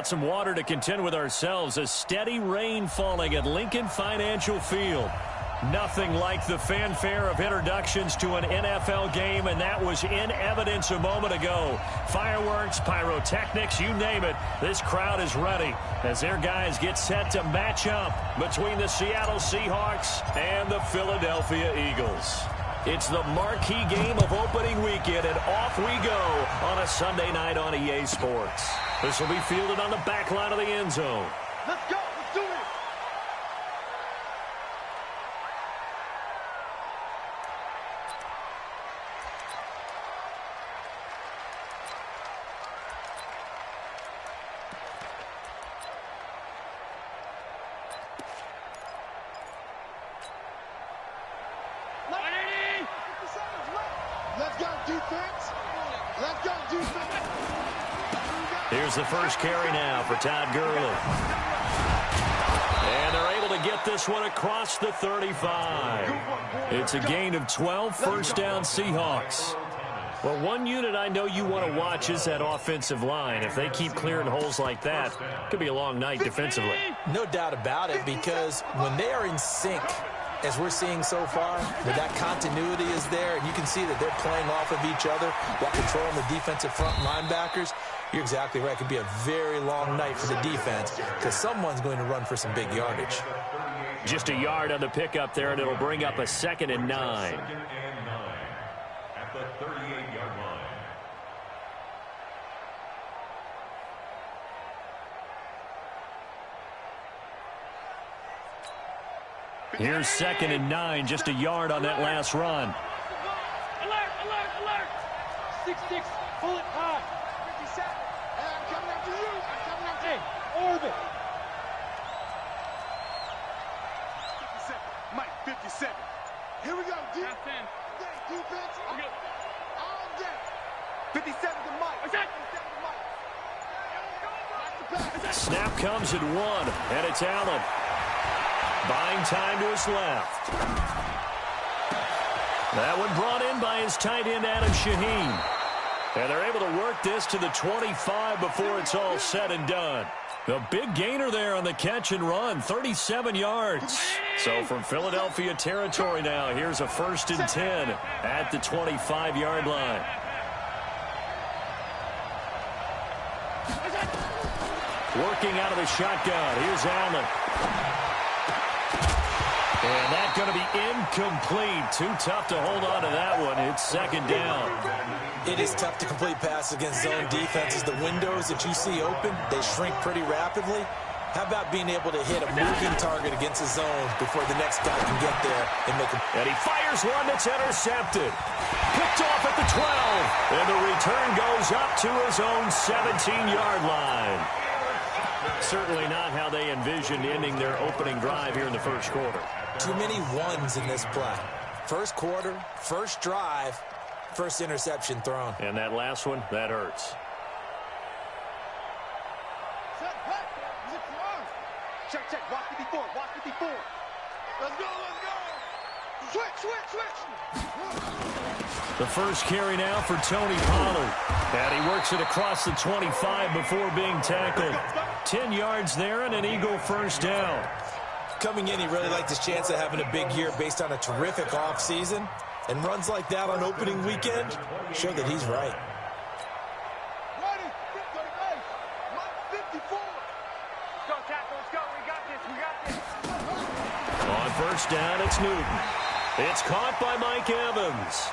got some water to contend with ourselves. A steady rain falling at Lincoln Financial Field. Nothing like the fanfare of introductions to an NFL game, and that was in evidence a moment ago. Fireworks, pyrotechnics, you name it. This crowd is ready as their guys get set to match up between the Seattle Seahawks and the Philadelphia Eagles. It's the marquee game of opening weekend, and off we go on a Sunday night on EA Sports. This will be fielded on the back line of the end zone. Let's go. Let's do it. Let's go, defense. Let's go, defense. Here's the first carry now for Todd Gurley. And they're able to get this one across the 35. It's a gain of 12, first down Seahawks. Well, one unit I know you want to watch is that offensive line. If they keep clearing holes like that, it could be a long night defensively. No doubt about it, because when they are in sync, as we're seeing so far, that continuity is there, and you can see that they're playing off of each other while controlling the defensive front linebackers. You're exactly right. It could be a very long night for the defense because someone's going to run for some big yardage. Just a yard on the pickup there, and it'll bring up a 2nd and 9. At the 38-yard line. Here's 2nd and 9, just a yard on that last run. Alert, alert, alert. 6-6, pull it high. 57. I'm coming after you. I'm coming after you. Hey, orbit. 57. Mike, 57. Here we go, defense. Defense. All day. 57 to Mike. 57 to Mike. Snap comes at 1, and it's Allen. Buying time to his left. That one brought in by his tight end, Adam Shaheen. And they're able to work this to the 25 before it's all said and done. The big gainer there on the catch and run, 37 yards. So from Philadelphia territory now, here's a 1st and 10 at the 25-yard line. Working out of the shotgun. Here's Allen. And that's going to be incomplete. Too tough to hold on to that one. It's 2nd down. It is tough to complete passes against zone defenses. The windows that you see open, they shrink pretty rapidly. How about being able to hit a moving target against a zone before the next guy can get there and make a... And he fires one that's intercepted. Picked off at the 12. And the return goes up to his own 17-yard line. Certainly not how they envisioned ending their opening drive here in the first quarter. Too many ones in this play. First quarter, first drive, first interception thrown. And that last one, that hurts. Set, back. Is it close? Check, check. Watch 54. Watch 54. Let's go, let's go. Switch, switch, switch. The first carry now for Tony Pollard. And he works it across the 25 before being tackled. 10 yards there and an Eagle first down. Coming in, he really liked his chance of having a big year based on a terrific offseason. And runs like that on opening weekend show that he's right. Ready, 38, 54. Go, tackle, let's go. We got this, we got this. On first down, it's Newton. It's caught by Mike Evans.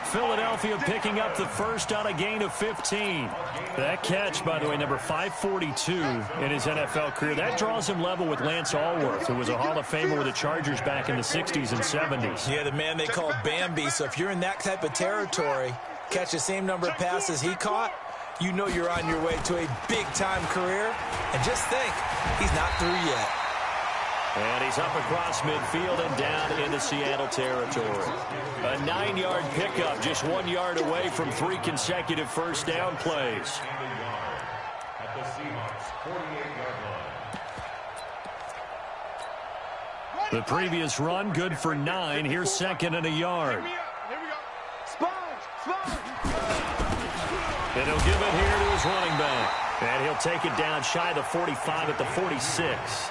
Philadelphia picking up the first on a gain of 15. That catch, by the way, number 542 in his NFL career. That draws him level with Lance Allworth, who was a Hall of Famer with the Chargers back in the 60s and 70s. Yeah, the man they call Bambi. So if you're in that type of territory, catch the same number of passes he caught, you know you're on your way to a big-time career. And just think, he's not through yet. And he's up across midfield and down into Seattle territory. A 9-yard pickup, just 1 yard away from 3 consecutive first down plays. At the Seahawks 48-yard line. The previous run, good for 9. Here's 2nd and a yard. Here we go. Sponge, sponge. And he'll give it here to his running back. And he'll take it down shy of the 45 at the 46.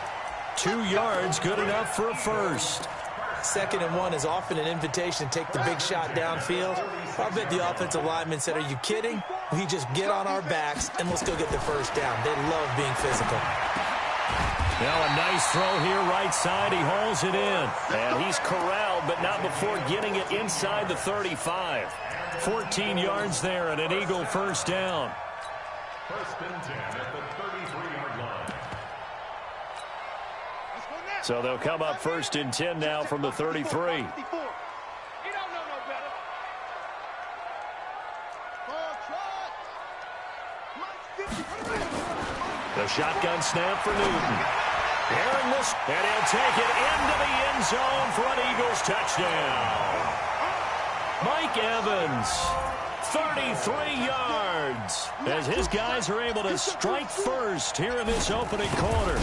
2 yards, good enough for a first. 2nd and 1 is often an invitation to take the big shot downfield. I bet the offensive lineman said, are you kidding? We just get on our backs and let's go get the first down. They love being physical. Now a nice throw here right side. He hauls it in. And he's corralled, but not before getting it inside the 35. 14 yards there and an Eagle first down. First and 10 at the 33-yard line. So they'll come up first and 10 now from the 33. The shotgun snap for Newton. And he'll take it into the end zone for an Eagles touchdown. Mike Evans, 33 yards, as his guys are able to strike first here in this opening quarter.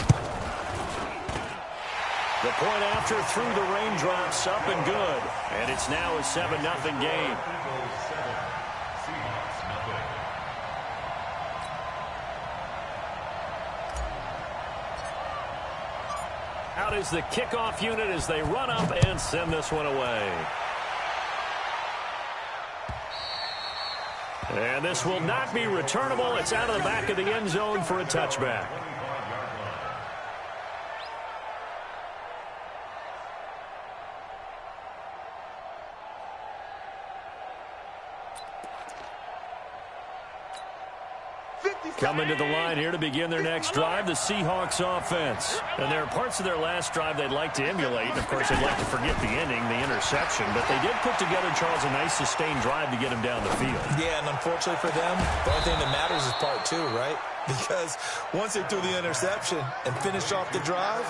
The point after through the raindrops up and good. And it's now a 7-0 game. Out is the kickoff unit as they run up and send this one away. And this will not be returnable. It's out of the back of the end zone for a touchback. Coming to the line here to begin their next drive, the Seahawks offense. And there are parts of their last drive they'd like to emulate. And, of course, they'd like to forget the ending, the interception. But they did put together, Charles, a nice sustained drive to get him down the field. Yeah, and unfortunately for them, the only thing that matters is part 2, right? Because once they threw the interception and finished off the drive,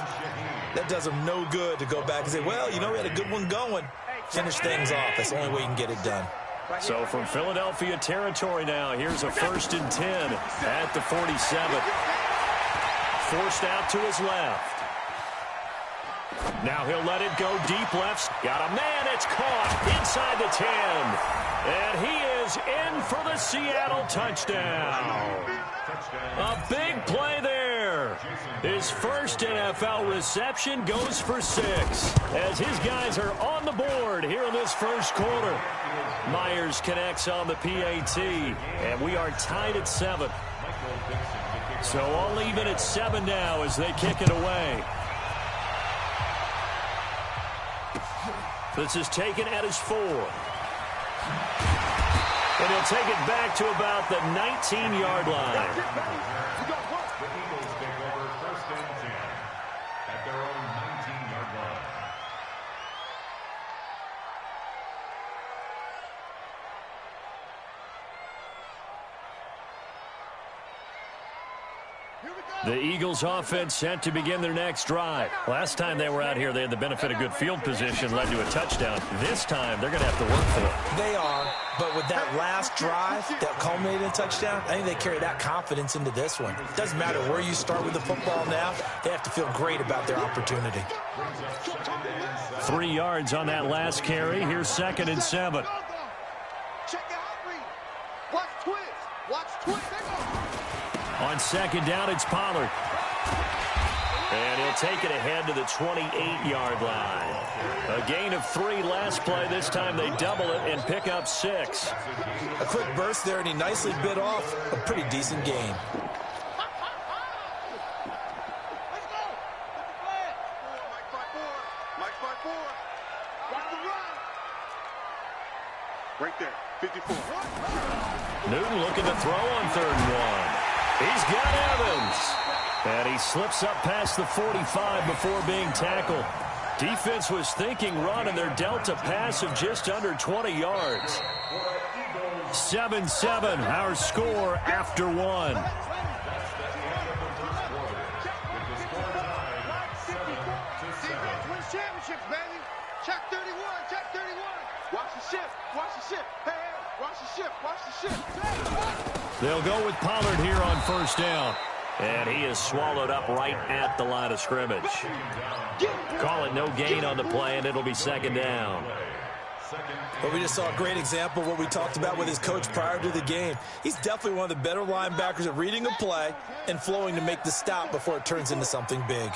that does them no good to go back and say, well, you know, we had a good one going. Finish things off. That's the only way you can get it done. So from Philadelphia territory now, here's a 1st and 10 at the 47. Forced out to his left. Now he'll let it go deep left. Got a man, it's caught inside the 10. And he is in for the Seattle touchdown. A big play there. His first NFL reception goes for 6 as his guys are on the board here in this first quarter. Myers connects on the PAT, and we are tied at 7. So all even at 7 now as they kick it away. This is taken at his 4. And he'll take it back to about the 19-yard line. The Eagles take over first and 10 at their own 19-yard line. The Eagles offense set to begin their next drive. Last time they were out here, they had the benefit of good field position, led to a touchdown. This time, they're going to have to work for it. They are, but with that last drive that culminated in a touchdown, I think they carry that confidence into this one. It doesn't matter where you start with the football now. They have to feel great about their opportunity. 3 yards on that last carry. Here's 2nd and 7. Check out read. Watch twist. Watch twist. On 2nd down, it's Pollard. And he'll take it ahead to the 28-yard line. A gain of 3 last play. This time they double it and pick up 6. A quick burst there, and he nicely bit off a pretty decent gain. Let's go. Mike 5-4. Mike 5-4. Watch the run. Right there. 54. Newton looking to throw on 3rd and 1. He's got Evans. And he slips up past the 45 before being tackled. Defense was thinking run, and they're dealt a pass of just under 20 yards. 7-7, our score after 1. Championships, baby. Check 31. Check 31. Watch the ship. Watch the ship. Hey, watch the ship. Watch the ship. They'll go with Pollard here on 1st down. And he is swallowed up right at the line of scrimmage. Call it no gain on the play, and it'll be 2nd down. But we just saw a great example of what we talked about with his coach prior to the game. He's definitely one of the better linebackers at reading a play and flowing to make the stop before it turns into something big.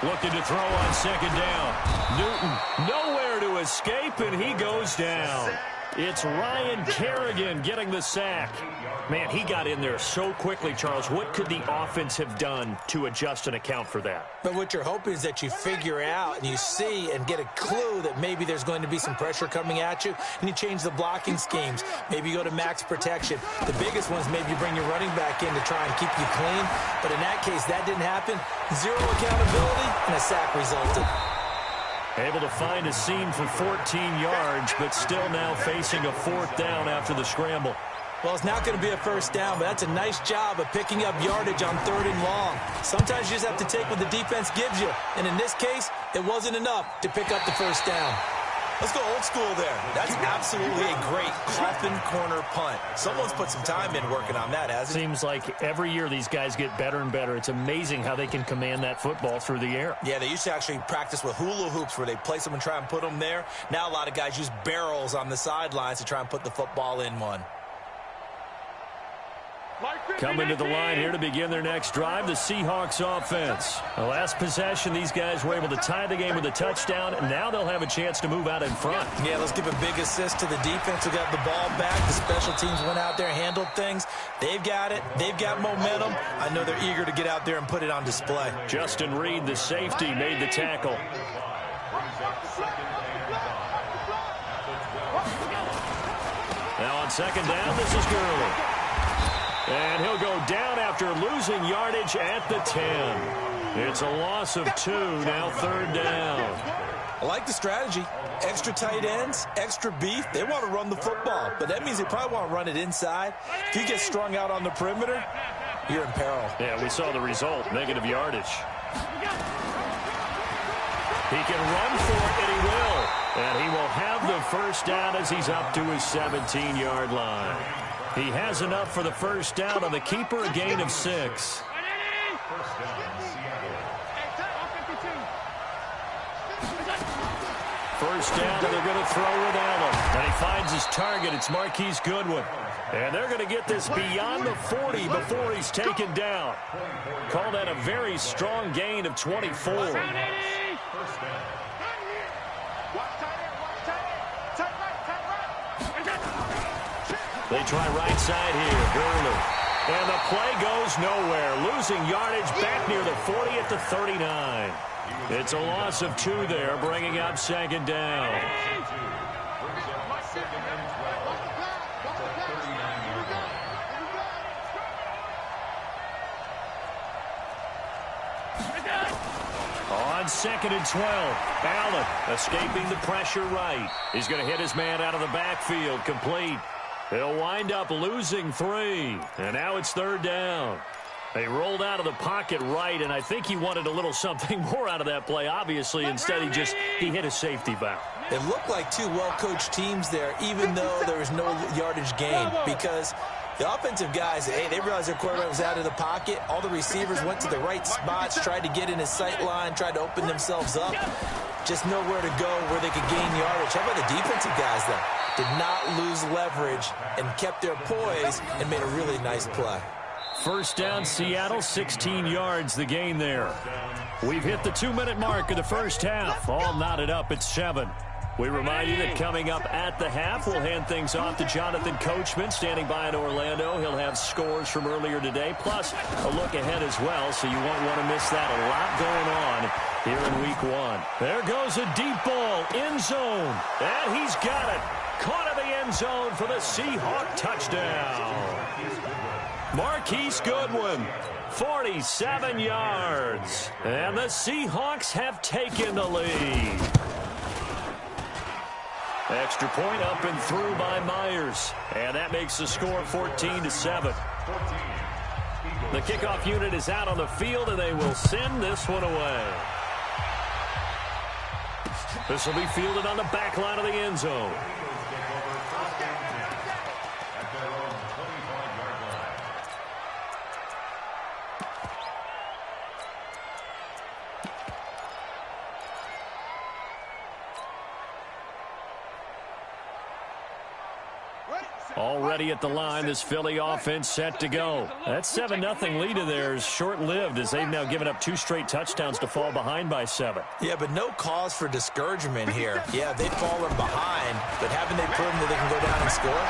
Looking to throw on second down. Newton nowhere to escape, and he goes down. It's Ryan Kerrigan getting the sack. Man, he got in there so quickly, Charles. What could the offense have done to adjust and account for that? But what you're hoping is that you figure out and you see and get a clue that maybe there's going to be some pressure coming at you, and you change the blocking schemes. Maybe you go to max protection. The biggest ones, maybe you bring your running back in to try and keep you clean. But in that case, that didn't happen. Zero accountability, and a sack resulted. Able to find a seam for 14 yards, but still now facing a fourth down after the scramble. Well, it's not going to be a first down, but that's a nice job of picking up yardage on 3rd and long. Sometimes you just have to take what the defense gives you, and in this case, it wasn't enough to pick up the first down. Let's go old school there. That's absolutely a great coffin corner punt. Someone's put some time in working on that, hasn't he? Seems like every year these guys get better and better. It's amazing how they can command that football through the air. Yeah, they used to actually practice with hula hoops where they place them and try and put them there. Now a lot of guys use barrels on the sidelines to try and put the football in one. Coming to the line here to begin their next drive, the Seahawks offense. The last possession, these guys were able to tie the game with a touchdown, and now they'll have a chance to move out in front. Yeah, let's give a big assist to the defense who got the ball back. The special teams went out there, handled things. They've got it. They've got momentum. I know they're eager to get out there and put it on display. Justin Reed, the safety, made the tackle. Now on second down, this is Gurley. And he'll go down after losing yardage at the 10. It's a loss of 2, now 3rd down. I like the strategy. Extra tight ends, extra beef. They want to run the football, but that means they probably want to run it inside. If you get strung out on the perimeter, you're in peril. Yeah, we saw the result, negative yardage. He can run for it, and he will. And he will have the first down as he's up to his 17-yard line. He has enough for the first down on the keeper, a gain of 6. First down, and they're going to throw with Allen. And he finds his target. It's Marquise Goodwin. And they're going to get this beyond the 40 before he's taken down. Call that a very strong gain of 24. They try right side here. Gurley. And the play goes nowhere. Losing yardage back near the 40 at the 39. It's a loss of 2 there, bringing up second down. On 2nd and 12, Allen escaping the pressure right. He's going to hit his man out of the backfield, complete. He'll wind up losing 3, and now it's 3rd down. They rolled out of the pocket right, and I think he wanted a little something more out of that play, obviously. Instead, he hit a safety back. It looked like 2 well-coached teams there, even though there was no yardage gain, because the offensive guys, they realized their quarterback was out of the pocket. All the receivers went to the right spots, tried to get in his sight line, tried to open themselves up. Just nowhere to go where they could gain yardage. How about the defensive guys, though? Did not lose leverage and kept their poise and made a really nice play. First down, Seattle, 16 yards, the gain there. We've hit the 2-minute mark of the first half. All knotted up at 7. We remind you that coming up at the half, we'll hand things off to Jonathan Coachman, standing by in Orlando. He'll have scores from earlier today, plus a look ahead as well, so you won't want to miss that. A lot going on here in Week 1. There goes a deep ball, end zone, and he's got it. Caught in the end zone for the Seahawk touchdown. Marquise Goodwin, 47 yards. And the Seahawks have taken the lead. Extra point up and through by Myers. And that makes the score 14-7. The kickoff unit is out on the field, and they will send this one away. This will be fielded on the back line of the end zone. Already at the line, this Philly offense set to go. That 7-0 lead of theirs short-lived as they've now given up 2 straight touchdowns to fall behind by 7. Yeah, but no cause for discouragement here. Yeah, they've fallen behind, but haven't they proven that they can go down and score?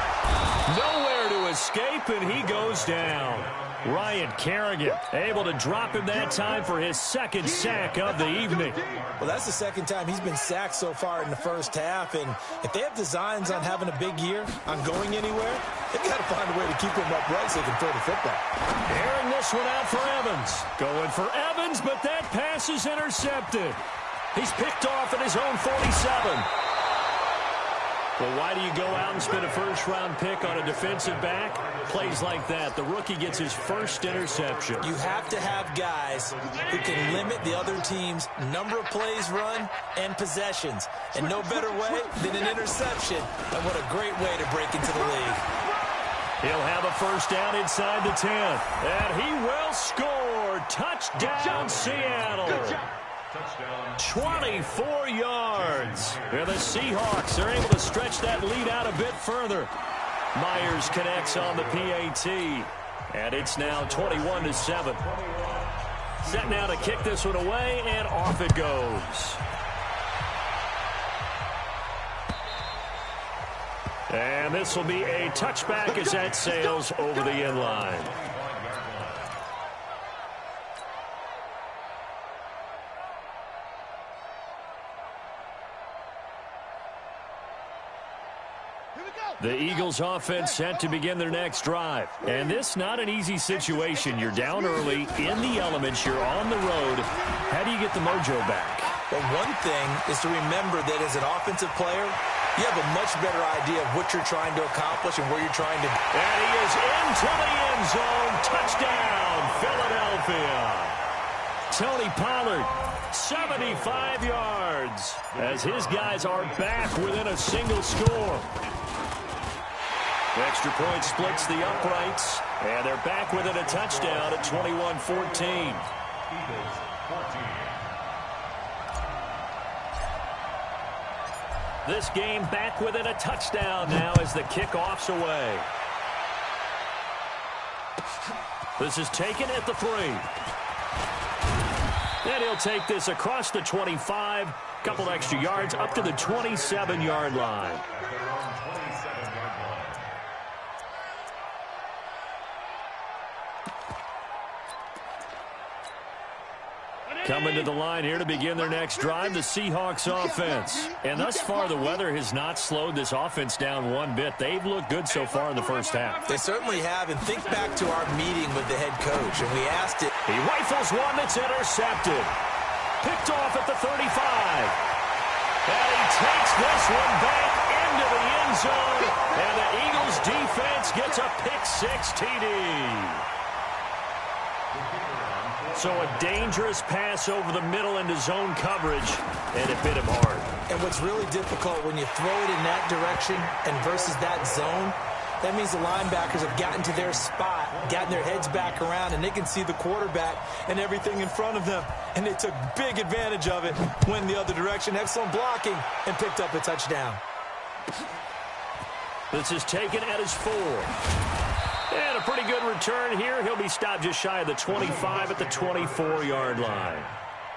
Nowhere to escape, and he goes down. Ryan Kerrigan able to drop him that time for his 2nd sack of the evening. Well, that's the 2nd time he's been sacked so far in the first half, and if they have designs on having a big year, on going anywhere, they've got to find a way to keep him upright so they can throw the football. Airing this one out for Evans. Going for Evans, but that pass is intercepted. He's picked off at his own 47. Well, why do you go out and spend a first-round pick on a defensive back? Plays like that. The rookie gets his first interception. You have to have guys who can limit the other team's number of plays run and possessions. And no better way than an interception. And what a great way to break into the league. He'll have a first down inside the 10. And he will score. Touchdown, Seattle. 24 yards. And the Seahawks are able to stretch that lead out a bit further. Myers connects on the PAT. And it's now 21-7. Set now to kick this one away, and off it goes. And this will be a touchback as that sails over the end line. The Eagles offense set to begin their next drive. And this not an easy situation. You're down early, in the elements, you're on the road. How do you get the mojo back? Well, one thing is to remember that as an offensive player, you have a much better idea of what you're trying to accomplish and where you're trying to... And he is into the end zone. Touchdown, Philadelphia. Tony Pollard, 75 yards, as his guys are back within a single score. The extra point splits the uprights, and they're back within a touchdown at 21-14. This game back within a touchdown now as the kickoff's away. This is taken at the 3. And he'll take this across the 25, couple extra yards up to the 27-yard line. Coming to the line here to begin their next drive, the Seahawks offense. And thus far, the weather has not slowed this offense down one bit. They've looked good so far in the first half. They certainly have. And think back to our meeting with the head coach, and we asked it. He rifles one that's intercepted. Picked off at the 35. And he takes this one back into the end zone. And the Eagles defense gets a pick-6 TD. So a dangerous pass over the middle into zone coverage, and it hit him hard. And what's really difficult when you throw it in that direction and versus that zone, that means the linebackers have gotten to their spot, gotten their heads back around, and they can see the quarterback and everything in front of them. And they took big advantage of it, went the other direction, excellent blocking, and picked up a touchdown. This is taken at his 4. And a pretty good return here. He'll be stopped just shy of the 25 at the 24-yard line.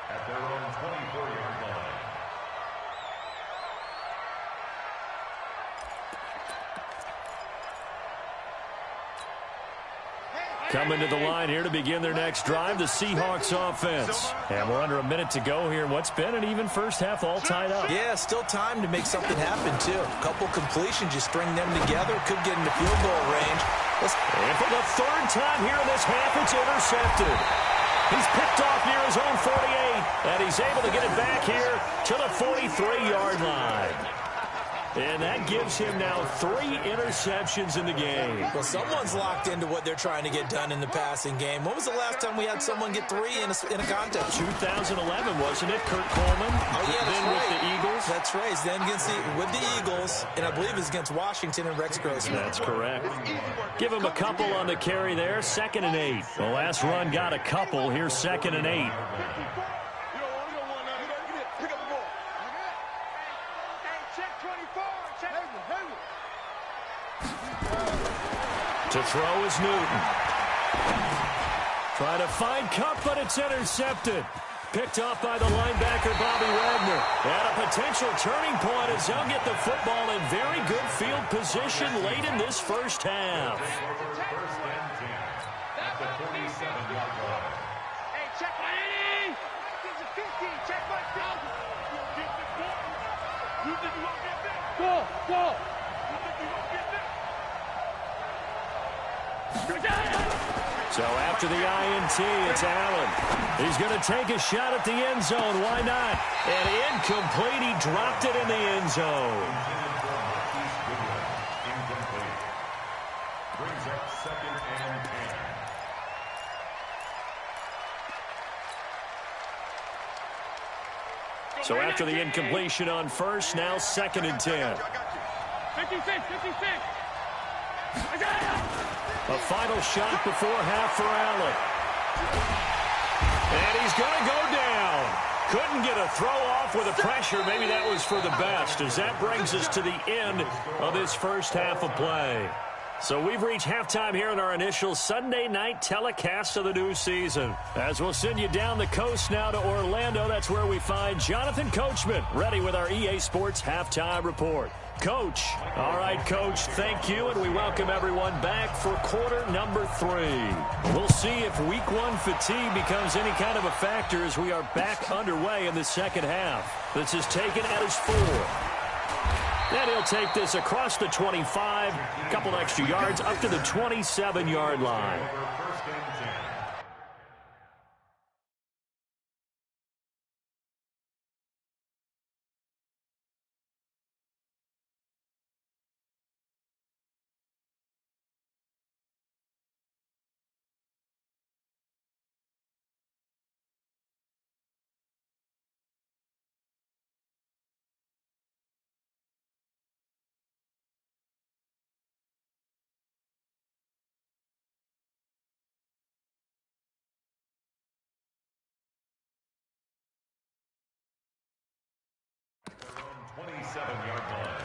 At their own 24-yard line. Coming to the line here to begin their next drive, the Seahawks offense. And we're under a minute to go here in what's been an even first half, all tied up. Yeah, still time to make something happen, too. A couple completions, you string them together, could get into field goal range. And for the 3rd time here in this half, it's intercepted. He's picked off near his own 48, and he's able to get it back here to the 43-yard line. And that gives him now 3 interceptions in the game. Well, someone's locked into what they're trying to get done in the passing game. When was the last time we had someone get 3 in a contest? 2011, wasn't it? Kurt Coleman. Oh, yeah, that's then right. with the Eagles. That's right. Then with the Eagles, and I believe it's against Washington and Rex Grossman. That's correct. Give him a couple on the carry there. 2nd and 8. The last run got a couple. Here's 2nd and 8. To throw is Newton. Trying to find Cup, but it's intercepted. Picked off by the linebacker, Bobby Wagner. And a potential turning point as they'll get the football in very good field position late in this first half. First and 10 at the 47-yard line. Hey, check my 80. This is 15. Check my 50. You think you won't get this? Go. You think you won't get this? So after the INT, it's Allen. He's going to take a shot at the end zone. Why not? And incomplete. He dropped it in the end zone. Incomplete. Brings up second and 10. So after the incompletion on first, now second and 10. 56. A final shot before half for Allen. And he's going to go down. Couldn't get a throw off with the pressure. Maybe that was for the best, as that brings us to the end of this first half of play. So we've reached halftime here in our initial Sunday night telecast of the new season. As we'll send you down the coast now to Orlando, that's where we find Jonathan Coachman, ready with our EA Sports Halftime Report. Coach. All right, Coach, thank you, and we welcome everyone back for quarter number 3. We'll see if week 1 fatigue becomes any kind of a factor as we are back underway in the second half. This is taken at his 4. And he'll take this across the 25, a couple extra yards up to the 27-yard line. First and 10. Their own 27-yard line.